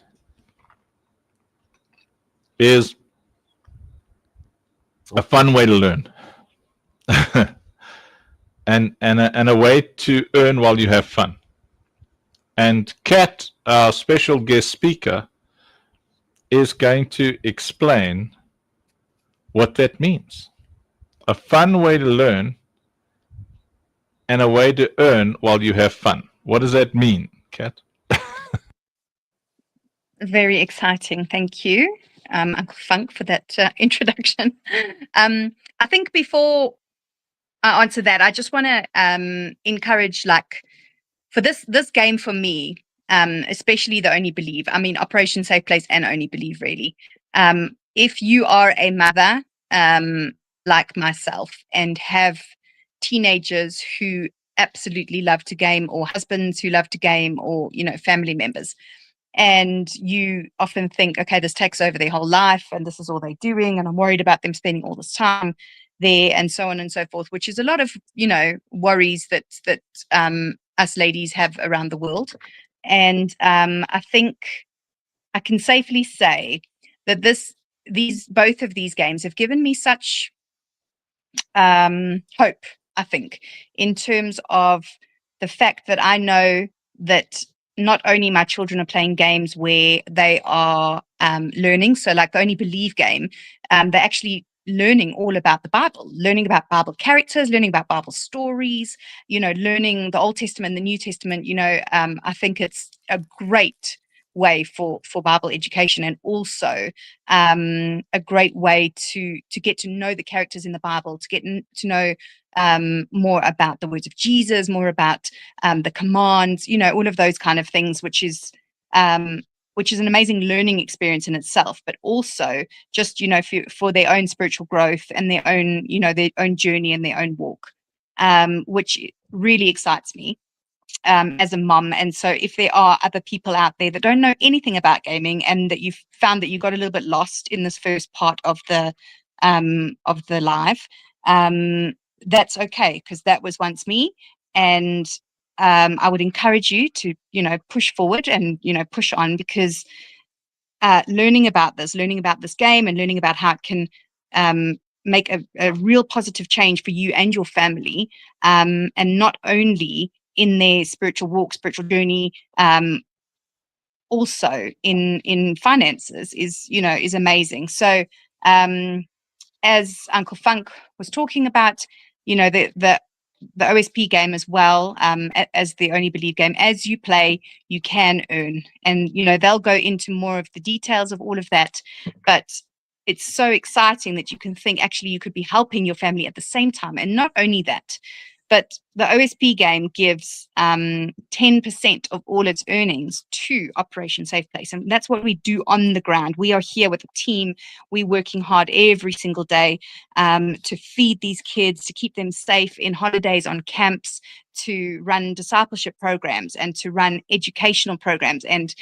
is a fun way to learn, and a way to earn while you have fun. And Kat, our special guest speaker, is going to explain what that means. A fun way to learn and a way to earn while you have fun. What does that mean, Kat? Very exciting. Thank you, Uncle Funk, for that introduction. I think before I answer that, I just want to encourage, like, for this game for me, especially the Only Believe. I mean, Operation Safe Place and Only Believe, really. If you are a mother like myself and have teenagers who absolutely love to game, or husbands who love to game, or family members, and you often think, okay, this takes over their whole life and this is all they're doing, and I'm worried about them spending all this time there, and so on and so forth, which is a lot of worries that us ladies have around the world. And I think I can safely say that both of these games have given me such hope, I think, in terms of the fact that I know that not only my children are playing games where they are learning, so like the Only Believe game, they're actually learning all about the Bible, learning about Bible characters, learning about Bible stories, learning the Old Testament, the New Testament. I think it's a great way for Bible education, and also a great way to get to know the characters in the Bible, to get to know more about the words of Jesus, more about the commands, all of those kind of things, which is an amazing learning experience in itself, but also just, for their own spiritual growth and their own journey and their own walk, which really excites me as a mum. And so if there are other people out there that don't know anything about gaming, and that you've found that you got a little bit lost in this first part of the live, that's okay, because that was once me. And I would encourage you to push forward and push on, because learning about this game, and learning about how it can make a real positive change for you and your family, and not only in their spiritual walk, spiritual journey, also in finances, is amazing. So as Uncle Funk was talking about, the OSP game as well, as the Only Believe game, as you play, you can earn. And, they'll go into more of the details of all of that. But it's so exciting that you can think, actually, you could be helping your family at the same time. And not only that, but the OSP game gives 10% of all its earnings to Operation Safe Place. And that's what we do on the ground. We are here with a team. We're working hard every single day to feed these kids, to keep them safe in holidays, on camps, to run discipleship programs, and to run educational programs, and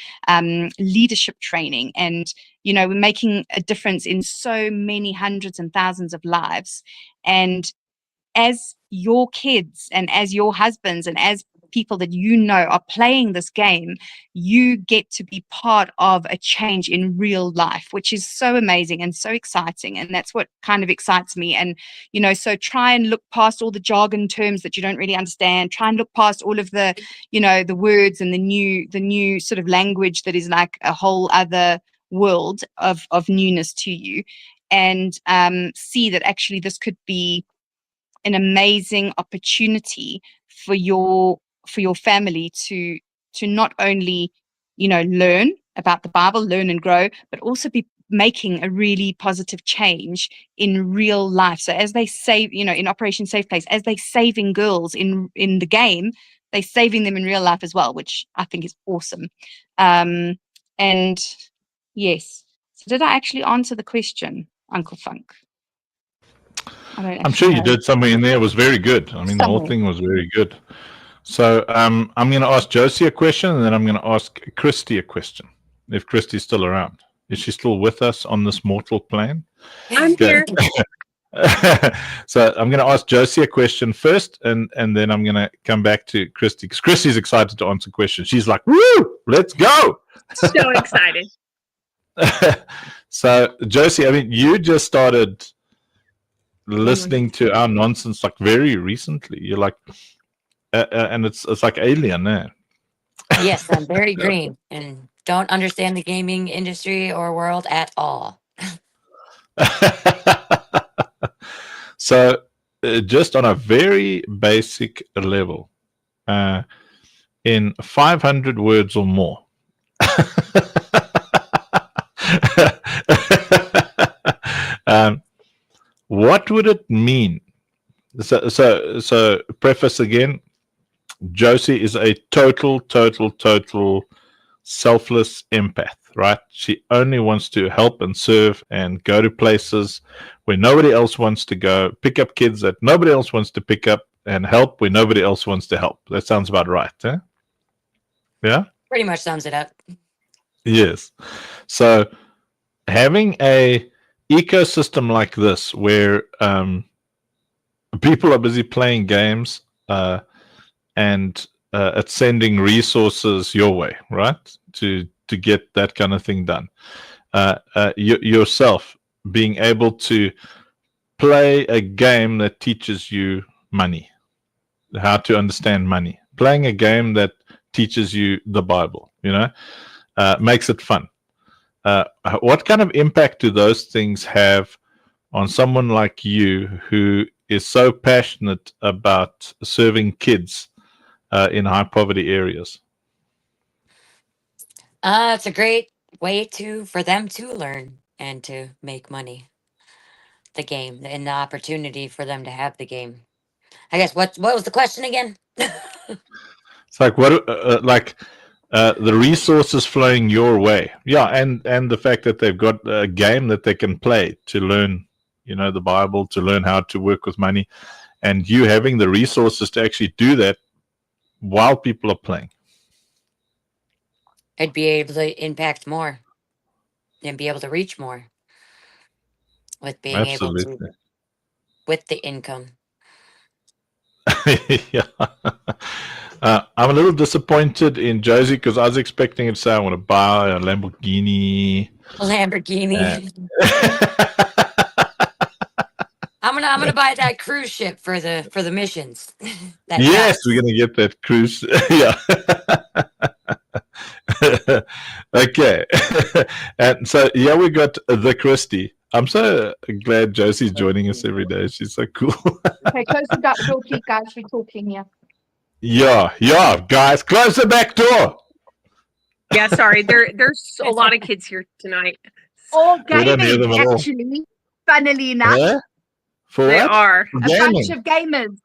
leadership training. And, we're making a difference in so many hundreds and thousands of lives. And as your kids, and as your husbands, and as people that are playing this game, you get to be part of a change in real life, which is so amazing and so exciting. And that's what kind of excites me. And so try and look past all the jargon terms that you don't really understand. Try and look past all of the the words and the new sort of language that is like a whole other world of newness to you, and see that actually this could be an amazing opportunity for your family to not only learn about the Bible, learn and grow, but also be making a really positive change in real life. So as they save, in Operation Safe Place, as they saving girls in the game, they're saving them in real life as well, which I think is awesome. And yes, so did I actually answer the question, Uncle Funk? I'm sure you did. Somewhere in there. It was very good. I mean, the whole thing was very good. So I'm going to ask Josie a question, and then I'm going to ask Christy a question, if Christy's still around. Is she still with us on this mortal plane? I'm here. So I'm going to ask Josie a question first, and then I'm going to come back to Christy, because Christy's excited to answer questions. She's like, woo, let's go. So excited. So Josie, I mean, you just started listening to our nonsense like very recently. You're like, and it's like alien there. Yes, I'm very green and don't understand the gaming industry or world at all. So just on a very basic level, in 500 words or more, What would it mean? So preface again, Josie is a total selfless empath, right? She only wants to help and serve and go to places where nobody else wants to go, pick up kids that nobody else wants to pick up, and help where nobody else wants to help. That sounds about right, huh? Yeah? Pretty much sums it up. Yes. So having a ecosystem like this where people are busy playing games and it's sending resources your way, right? To get that kind of thing done. Yourself being able to play a game that teaches you money, how to understand money, playing a game that teaches you the Bible, makes it fun. What kind of impact do those things have on someone like you who is so passionate about serving kids in high poverty areas? It's a great way for them to learn and to make money. The game and the opportunity for them to have the game. I guess what was the question again? It's like what the resources flowing your way, yeah, and the fact that they've got a game that they can play to learn, the Bible, to learn how to work with money, and you having the resources to actually do that while people are playing. I'd be able to impact more and be able to reach more with being Absolutely. able to, with the income. Yeah. I'm a little disappointed in Josie because I was expecting her to say I want to buy a Lamborghini. I'm gonna buy that cruise ship for the missions. Yes, we're gonna get that cruise. Yeah. Okay. And so we got the Christy. I'm so glad Josie's joining us every day. She's so cool. Okay, close the back door, please, guys. We're talking here. Yeah, guys, close the back door. Yeah, sorry. There's a lot of kids here tonight. All We don't hear them gamers, at all. actually. Funnily enough, Huh? For They what? are a bunch of gamers.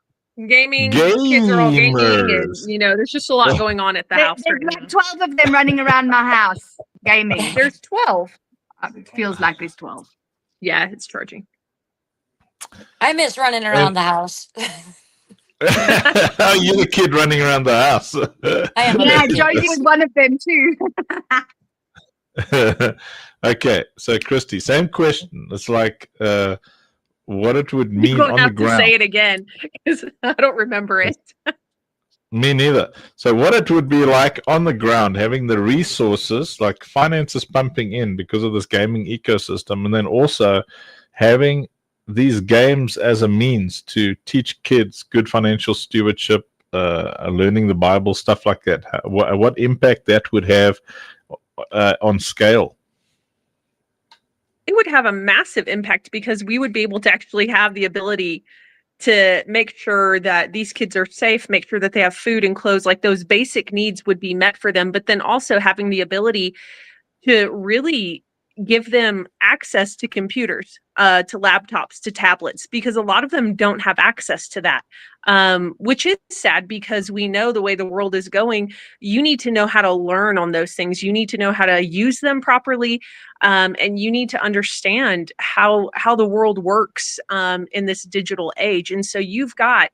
gaming. Kids are all gaming, and Gamers. there's just a lot going on at the house There's right now. like 12 of them running around my house gaming. There's 12. It feels like there's 12. Yeah, it's charging. I miss running around the house. Oh, you're the kid running around the house. I am. Yeah, Josie was one of them too. Okay, so Christy, same question. It's like what it would mean You don't on the have to ground. say it again because I don't remember it. Me neither. So what it would be like on the ground, having the resources, like finances pumping in because of this gaming ecosystem, and then also having these games as a means to teach kids good financial stewardship, learning the Bible, stuff like that. What impact that would have on scale? It would have a massive impact because we would be able to actually have the ability to make sure that these kids are safe, make sure that they have food and clothes, like those basic needs would be met for them, but then also having the ability to really give them access to computers, to laptops, to tablets, because a lot of them don't have access to that, which is sad because we know the way the world is going. You need to know how to learn on those things. You need to know how to use them properly, and you need to understand how the world works in this digital age. And so you've got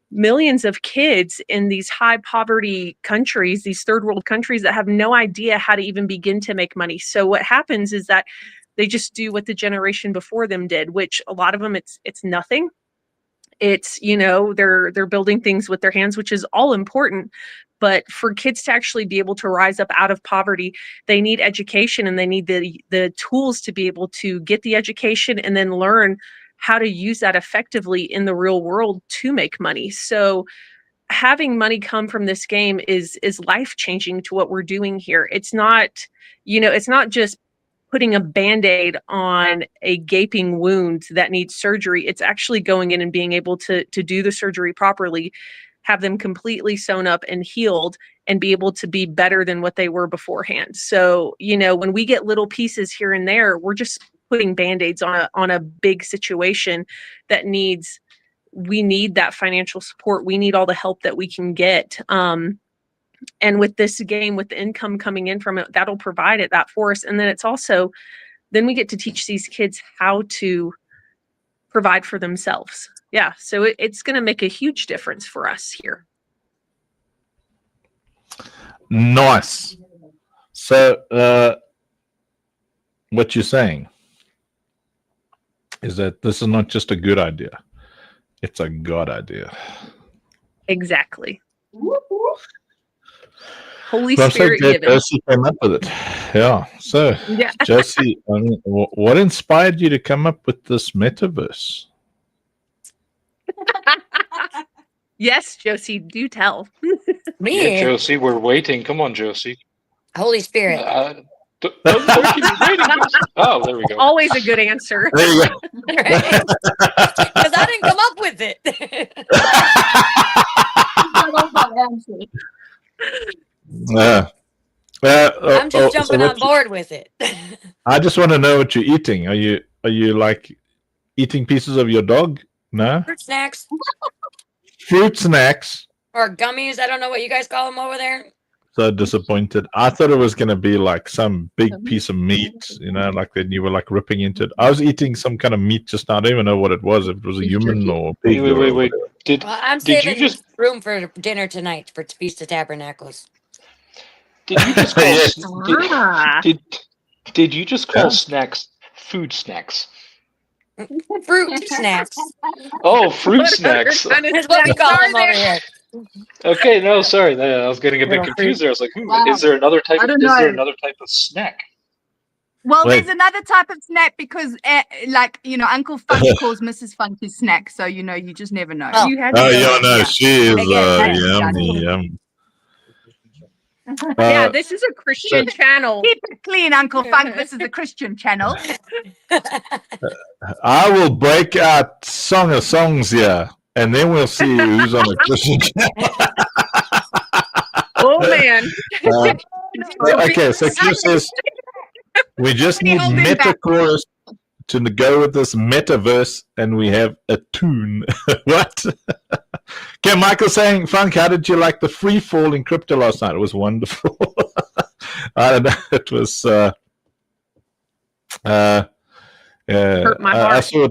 millions of kids in these high poverty countries, these third world countries, that have no idea how to even begin to make money. So what happens is that they just do what the generation before them did, which a lot of them it's nothing. It's, they're building things with their hands, which is all important. But for kids to actually be able to rise up out of poverty, they need education, and they need the tools to be able to get the education and then learn how to use that effectively in the real world to make money. So having money come from this game is life-changing to what we're doing here. It's not, it's not just putting a Band-Aid on a gaping wound that needs surgery. It's actually going in and being able to do the surgery properly, have them completely sewn up and healed, and be able to be better than what they were beforehand. So, when we get little pieces here and there, we're just putting band-aids on a big situation that we need that financial support. We need all the help that we can get. And with this game, with the income coming in from it, that'll provide that for us. And then it's also, then we get to teach these kids how to provide for themselves. Yeah. So it's going to make a huge difference for us here. Nice. So, what you're saying is that this is not just a good idea, it's a God idea. Exactly. Holy Well, I'm so Spirit glad given. Josie came up with it. Yeah. So, Yeah. Josie, I mean, what inspired you to come up with this metaverse? Yes, Josie, do tell. Me, Yeah, Josie, we're waiting. Come on, Josie. Holy Spirit. Don't keep me waiting, Josie. Oh, there we go. Always a good answer. There you go. Right? Because I didn't come up with it. I'm just jumping on board with it. I just want to know what you're eating. Are you like eating pieces of your dog? No? Fruit snacks Fruit snacks. or gummies. I don't know what you guys call them over there. So disappointed. I thought it was going to be like some big piece of meat, like that you were like ripping into it. I was eating some kind of meat just now. I don't even know what it was. If it was a human or pig. Wait. Well, I'm Did you saving just room for dinner tonight for Feast of Tabernacles. did you just call Yes. Ah. did you just call Yeah. snacks food snacks? Fruit snacks Oh, fruit snacks. is what we call them over here. Okay, no, sorry. I was getting a bit Little confused there. I was like, Wow. is there another type? I don't Is there know. another type of snack? Well, Wait. there's another type of snack because, Uncle Funk calls Mrs. Funk his snack. So, you just never know. Oh. You had to Oh, go. yeah, no, Yeah. she is Again, yummy. Yeah, this is a Christian channel. Keep it clean, Uncle Funk. This is a Christian channel. I will break out Song of Songs here, and then we'll see who's on the Christian channel. Oh man. Okay, so Q says we just need Hold him meta back. chorus to go with this metaverse, and we have a tune. What? Okay, Michael saying, Funk, how did you like the free fall in crypto last night? It was wonderful. I don't know. It was Hurt my I heart. saw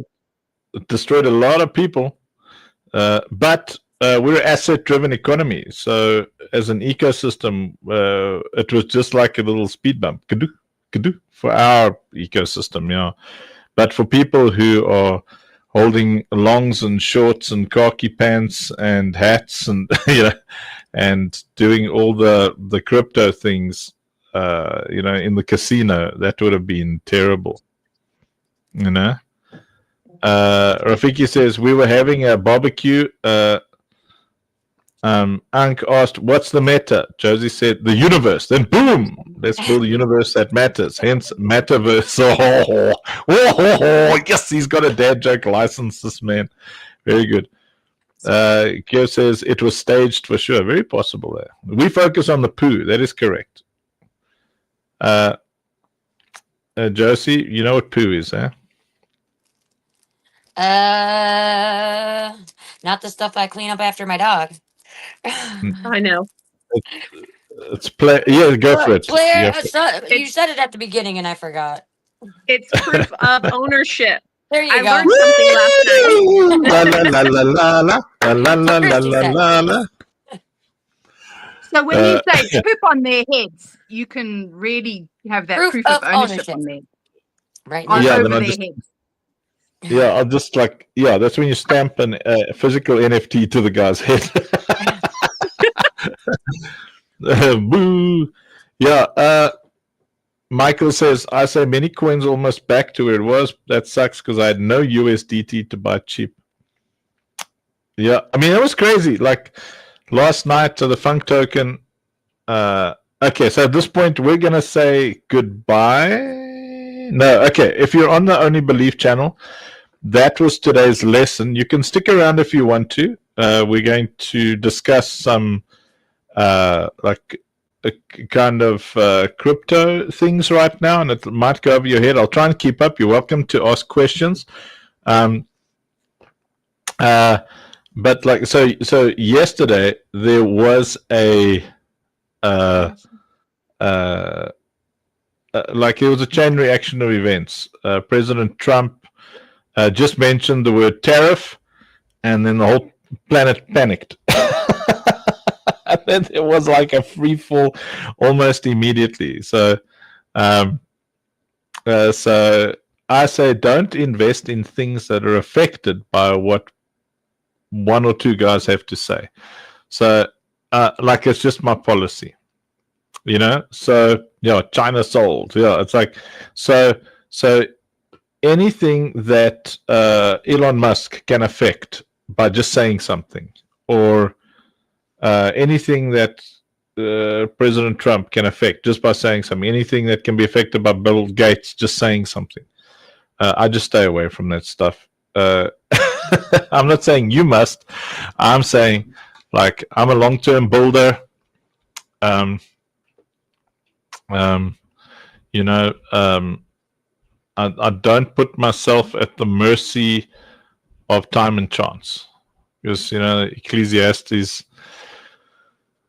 it destroyed a lot of people, but we're an asset-driven economy. So as an ecosystem, it was just like a little speed bump, kadoo, for our ecosystem, yeah. But for people who are holding longs and shorts and khaki pants and hats and and doing all the crypto things, in the casino, that would have been terrible. Rafiki says we were having a barbecue. Ank asked, "What's the meta?" Josie said, "The universe." Then boom, let's build a universe that matters. Hence, metaverse. Oh, yes, he's got a dad joke license. This man, very good. Kyo says it was staged for sure. Very possible there. We focus on the poo. That is correct. Josie, you know what poo is, huh? Not the stuff I clean up after my dog. I know. It's play. Yeah, go for it. Blair, Yeah. you said it at the beginning and I forgot. It's proof of ownership. There you I go. learned something last night. La la la la la la la la la la la. So when you say poop on their heads, you can really have that Proof proof of of ownership ownership. on there. Right On now. Yeah, over then I their just- heads. Yeah, I'll just that's when you stamp a physical NFT to the guy's head. Boo. Yeah. Michael says, I say many coins almost back to where it was. That sucks because I had no USDT to buy cheap. Yeah, I mean, it was crazy. Like last night, the Funk token. Okay, so at this point, we're going to say goodbye. No, okay. If you're on the Only Belief channel, that was today's lesson. You can stick around if you want to. We're going to discuss some kind of crypto things right now, and it might go over your head. I'll try and keep up. You're welcome to ask questions. But like so yesterday there was a like it was a chain reaction of events. President Trump just mentioned the word tariff, and then the whole planet panicked. And then it was like a free fall almost immediately. So, so I say don't invest in things that are affected by what one or two guys have to say. So, like it's just my policy, you know. So, yeah, China sold. Yeah, it's like so anything that Elon Musk can affect by just saying something, or anything that President Trump can affect just by saying something, anything that can be affected by Bill Gates just saying something, I just stay away from that stuff. I'm not saying you must. I'm saying, like, I'm a long-term builder. You know, I don't put myself at the mercy of time and chance, because, you know, Ecclesiastes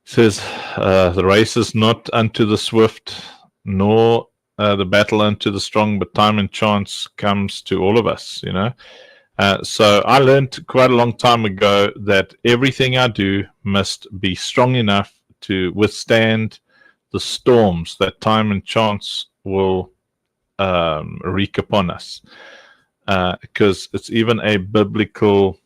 says the race is not unto the swift, nor the battle unto the strong, but time and chance comes to all of us, you know. So I learned quite a long time ago that everything I do must be strong enough to withstand the storms that time and chance will wreak upon us, because it's even a biblical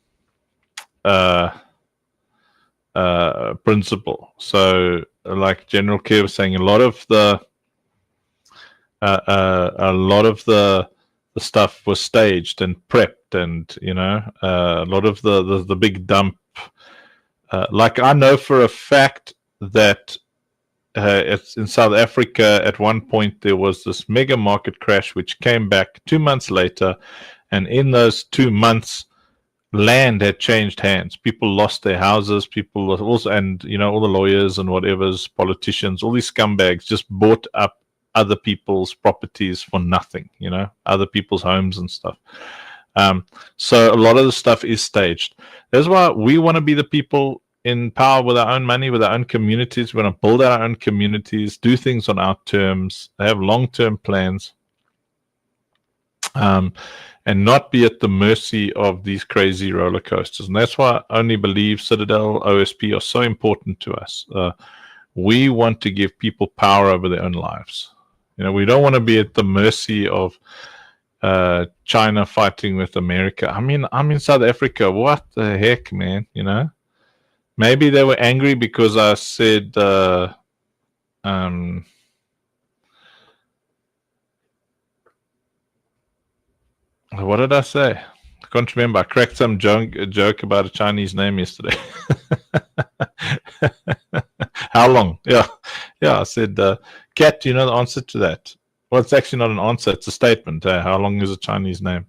principle. So, like General Kerr was saying, a lot of the stuff was staged and prepped, and, you know, a lot of the big dump. Like, I know for a fact that it's in South Africa at one point there was this mega market crash which came back 2 months later, and in those 2 months land had changed hands. People lost their houses, people also, and, you know, all the lawyers and whatever's, politicians, all these scumbags just bought up other people's properties for nothing, you know, other people's homes and stuff. So a lot of the stuff is staged. That's why we want to be the people in power with our own money, with our own communities. We want to build our own communities, do things on our terms, have long-term plans, and not be at the mercy of these crazy roller coasters. And that's why I only believe Citadel, OSP are so important to us. We want to give people power over their own lives. You know, we don't want to be at the mercy of China fighting with America. I mean, I'm in South Africa. What the heck, man? You know, maybe they were angry because I said, what did I say? I can't remember. I cracked some joke about a Chinese name yesterday. How long? Yeah. I said, Kat, do you know the answer to that? Well, it's actually not an answer. It's a statement. How long is a Chinese name?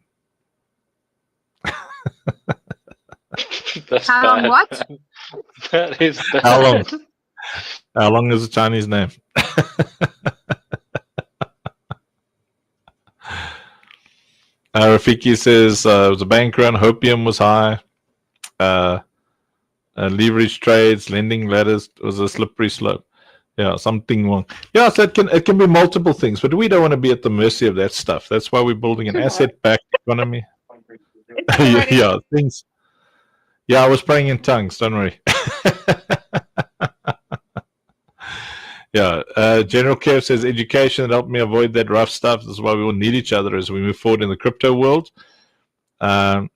That's How long bad. what? That is bad. How long? How long is a Chinese name? Rafiki says it was a bank run. Hopium was high. Leverage trades, lending ladders was a slippery slope. Yeah, something wrong. Yeah, so it can be multiple things, but we don't want to be at the mercy of that stuff. That's why we're building an asset-backed economy. Yeah, things. Yeah, I was praying in tongues. Don't worry. Yeah, General Kerr says education helped me avoid that rough stuff. This is why we all need each other as we move forward in the crypto world. And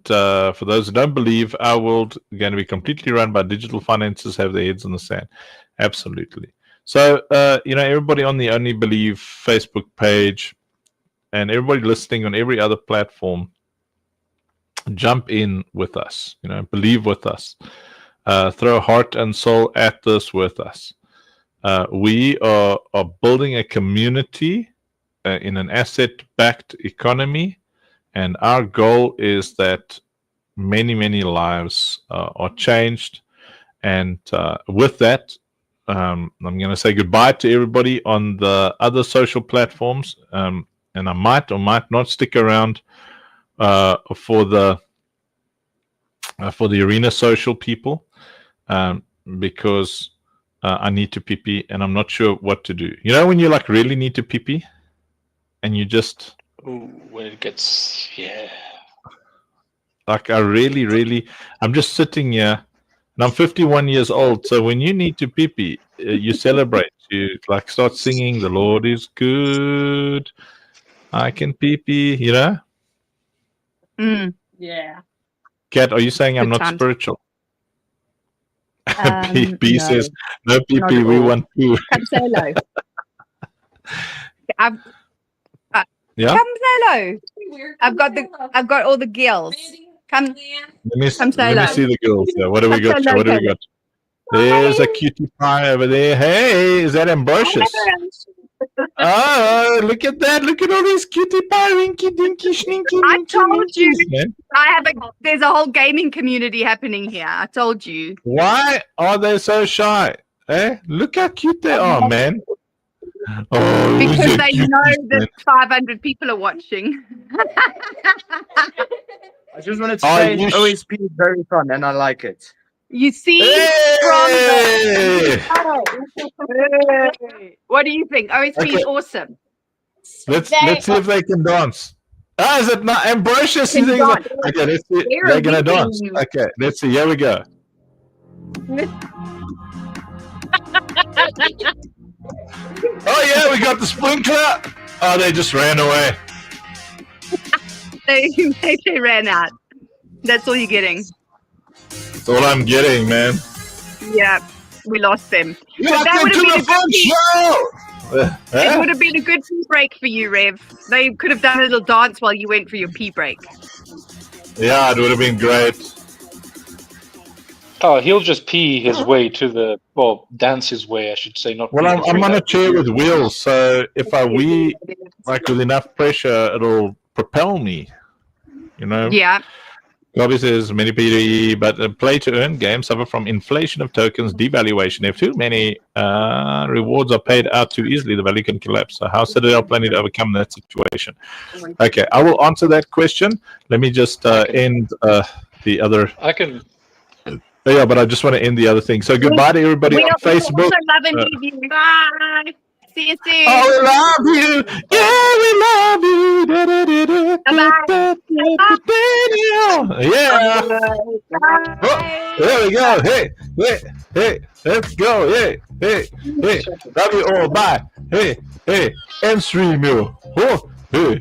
for those who don't believe, our world is going to be completely run by digital finances, have their heads in the sand. Absolutely. So, you know, everybody on the Only Believe Facebook page and everybody listening on every other platform, jump in with us, you know, believe with us. Throw heart and soul at this with us. We are building a community in an asset-backed economy. And our goal is that many, many lives are changed. And with that, I'm going to say goodbye to everybody on the other social platforms, and I might or might not stick around for the Arena Social people, because I need to pee and I'm not sure what to do. You know when you like really need to pee and you just Ooh, when it gets like I'm just sitting here. And I'm 51 years old, so when you need to pee, you celebrate. You like start singing, "The Lord is good, I can pee," you know. Mm. Yeah. Kat, are you saying I'm Good not times. spiritual? B No, says no pee. not at We all. want poo. Come say hello. Yeah. Come say hello. I've got all the gills. Come Come say Let me hello. see the girls. What do we Come got? say Here? hello, What do we Caleb. got? There's a cutie pie over there. Hey, is that Ambrosius? Oh, look at that! Look at all these cutie pie, winky, dinky, sninky, I minky, told you. minkies, man. There's a whole gaming community happening here. I told you. Why are they so shy? Eh? Look how cute they are, man. Oh, Because those are they cuties, know man. that 500 people are watching. I just wanted to Are say you OSP is very fun and I like it. You see from Hey! the What do you think? OSP Okay. is awesome. Let's see if they can dance. Ah, is it not Ambrosius? Can Okay, dance. let's see. They're They're gonna dance. leading. Okay, let's see. Here we go. Oh yeah, we got the sprinkler. Oh, they just ran away. They ran out. That's all you're getting. That's all I'm getting, man. Yeah, we lost them. that Welcome would've to been the a good fun piece. show. It would have been a good pee break for you, Rev. They could have done a little dance while you went for your pee break. Yeah, it would have been great. Oh, he'll just pee his way to the dance his way, I should say. Not Well, pee I'm, his I'm way. on a That would chair be with weird. wheels, so if I wee like with enough pressure, it'll propel me. You know. Yeah. Gobby says many PDE, but play to earn games suffer from inflation of tokens, devaluation. If too many rewards are paid out too easily, the value can collapse. So how Citadel planning to overcome that situation? Okay, I will answer that question. Let me just end the other. I can. Yeah, but I just want to end the other thing. So goodbye to everybody on We Facebook. also love and leave you. Bye. See you soon. Oh, we love you. Yeah, we love you. Da, da, da, da, da, da, da, da. Yeah. Oh, there we go. Hey, let's go. Hey, love you all. Bye. Hey, end stream you. Oh, hey.